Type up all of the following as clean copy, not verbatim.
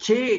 6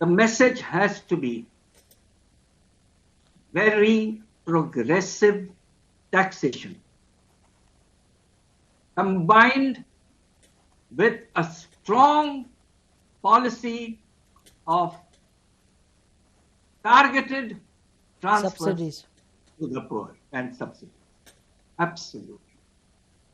The message has to be very progressive taxation combined with a strong policy of targeted transfers to the poor and subsidies. Absolutely.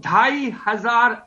2,500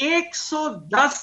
110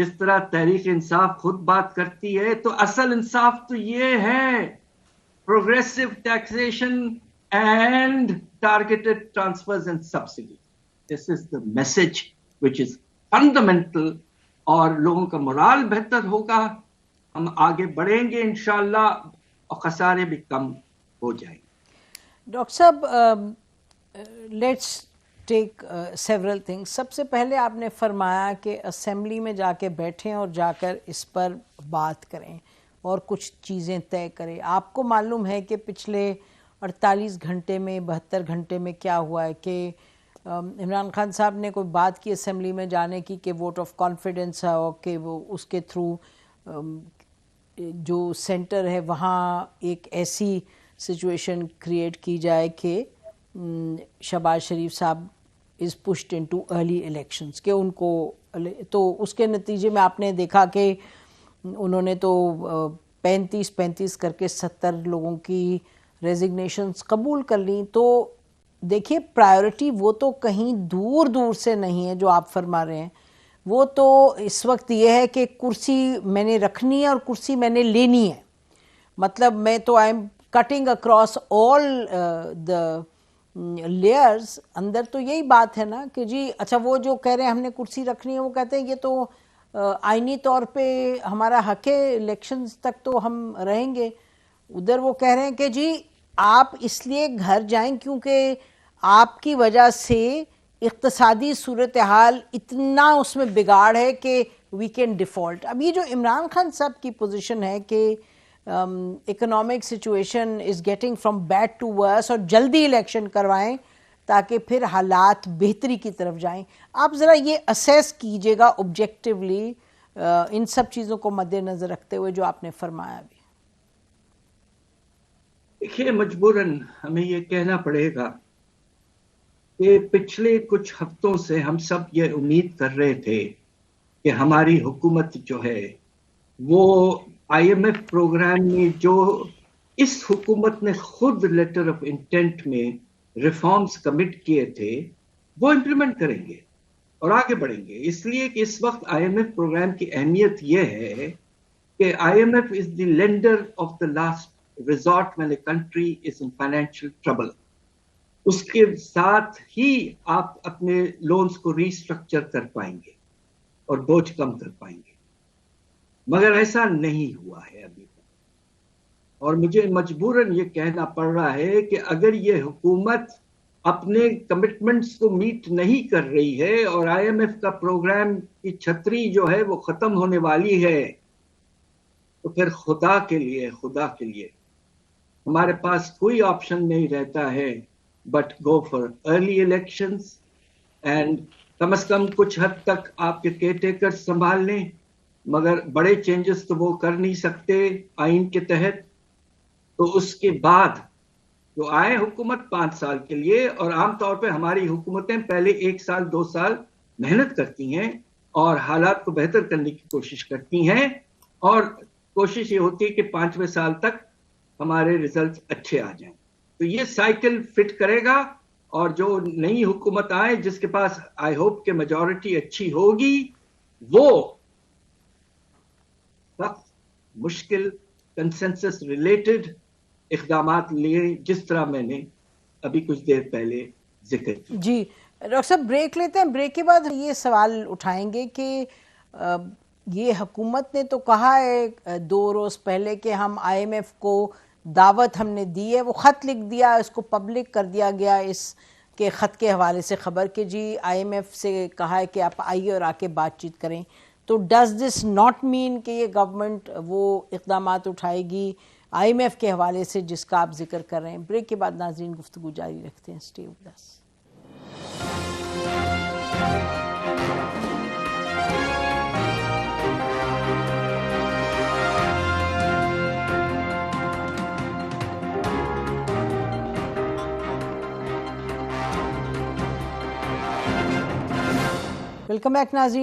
جس طرح تحریک انصاف خود بات کرتی ہے تو اصل انصاف تو یہ ہے progressive taxation and targeted transfers and subsidy. This is the message which is fundamental, اور لوگوں کا مورال بہتر ہوگا, ہم آگے بڑھیں گے انشاءاللہ, اور خسارے بھی کم ہو جائیں گے. ڈاکٹر صاحب, لیٹس ٹیک سیورل تھنگس. سب سے پہلے آپ نے فرمایا کہ اسمبلی میں جا کے بیٹھیں اور جا کر اس پر بات کریں اور کچھ چیزیں طے کریں. آپ کو معلوم ہے کہ پچھلے 48 گھنٹے میں 72 گھنٹے میں کیا ہوا ہے کہ عمران خان صاحب نے کوئی بات کی اسمبلی میں جانے کی کہ ووٹ آف کانفیڈنس ہے, اور کہ وہ اس کے تھرو جو سینٹر ہے وہاں ایک ایسی سچویشن کریٹ کی جائے کہ شہباز شریف صاحب از پشڈ انٹو ارلی الیکشنز, کہ ان کو, تو اس کے نتیجے میں آپ نے دیکھا کہ انہوں نے تو 35 کر کے 70 لوگوں کی ریزگنیشنز قبول کر لیں. تو دیکھیے پرائیورٹی وہ تو کہیں دور دور سے نہیں ہے جو آپ فرما رہے ہیں, وہ تو اس وقت یہ ہے کہ کرسی میں نے رکھنی ہے اور کرسی میں نے لینی ہے. مطلب میں تو I am cutting across all the layers. اندر تو یہی بات ہے نا کہ جی اچھا وہ جو کہہ رہے ہیں ہم نے کرسی رکھنی ہے, وہ کہتے ہیں یہ تو آئینی طور پہ ہمارا حق ہے, الیکشنز تک تو ہم رہیں گے. ادھر وہ کہہ رہے ہیں کہ جی آپ اس لیے گھر جائیں کیونکہ آپ کی وجہ سے اقتصادی صورتحال اتنا اس میں بگاڑ ہے کہ وی کین ڈیفالٹ. اب یہ جو عمران خان صاحب کی پوزیشن ہے کہ economic situation is getting from bad to worse, اور جلدی الیکشن کروائیں تاکہ پھر حالات بہتری کی طرف جائیں. آپ ذرا یہ اسیس کیجئے گا آبجیکٹیولی ان سب چیزوں کو مد نظر رکھتے ہوئے جو آپ نے فرمایا بھی. دیکھیے مجبوراً ہمیں یہ کہنا پڑے گا کہ پچھلے کچھ ہفتوں سے ہم سب یہ امید کر رہے تھے کہ ہماری حکومت جو ہے وہ آئی ایم ایف پروگرام میں جو اس حکومت نے خود لیٹر آف انٹینٹ میں ریفارمز کمٹ کیے تھے وہ امپلیمنٹ کریں گے اور آگے بڑھیں گے. اس لیے کہ اس وقت آئی ایم ایف پروگرام کی اہمیت یہ ہے کہ I M F is the lender of the last resort when a country is in financial trouble. اس کے ساتھ ہی آپ اپنے لونز کو ری اسٹرکچر کر پائیں گے اور بوجھ کم کر پائیں گے, مگر ایسا نہیں ہوا ہے ابھی تک. اور مجھے مجبوراً یہ کہنا پڑ رہا ہے کہ اگر یہ حکومت اپنے کمٹمنٹس کو میٹ نہیں کر رہی ہے اور آئی ایم ایف کا پروگرام کی چھتری جو ہے وہ ختم ہونے والی ہے, تو پھر خدا کے لیے ہمارے پاس کوئی آپشن نہیں رہتا ہے but go for early elections, and کم از کم کچھ حد تک آپ کے کیئر ٹیکر سنبھال لیں, مگر بڑے چینجز تو وہ کر نہیں سکتے آئین کے تحت. تو اس کے بعد جو آئے حکومت 5 سال کے لیے, اور عام طور پہ ہماری حکومتیں پہلے 1 سال 2 سال محنت کرتی ہیں اور حالات کو بہتر کرنے کی کوشش کرتی ہیں, اور کوشش یہ ہوتی ہے کہ 5ویں سال تک ہمارے ریزلٹس اچھے آ جائیں. تو یہ سائیکل فٹ کرے گا, اور جو نئی حکومت آئے جس کے پاس آئی ہوپ کہ میجورٹی اچھی ہوگی, وہ سخت مشکل کنسنسس ریلیٹڈ اقدامات لیے جس طرح میں نے ابھی کچھ دیر پہلے ذکر کیا. جی ڈاکٹر صاحب بریک لیتے ہیں, بریک کے بعد یہ سوال اٹھائیں گے کہ یہ حکومت نے تو کہا ہے 2 روز پہلے کہ ہم آئی ایم ایف کو دعوت ہم نے دی ہے, وہ خط لکھ دیا, اس کو پبلک کر دیا گیا اس کے خط کے حوالے سے خبر کہ جی آئی ایم ایف سے کہا ہے کہ آپ آئیے اور آ کے بات چیت کریں. تو ڈز دس ناٹ مین کہ یہ گورنمنٹ وہ اقدامات اٹھائے گی آئی ایم ایف کے حوالے سے جس کا آپ ذکر کر رہے ہیں؟ بریک کے بعد ناظرین گفتگو جاری رکھتے ہیں. Stay with us. Welcome back ناظرین.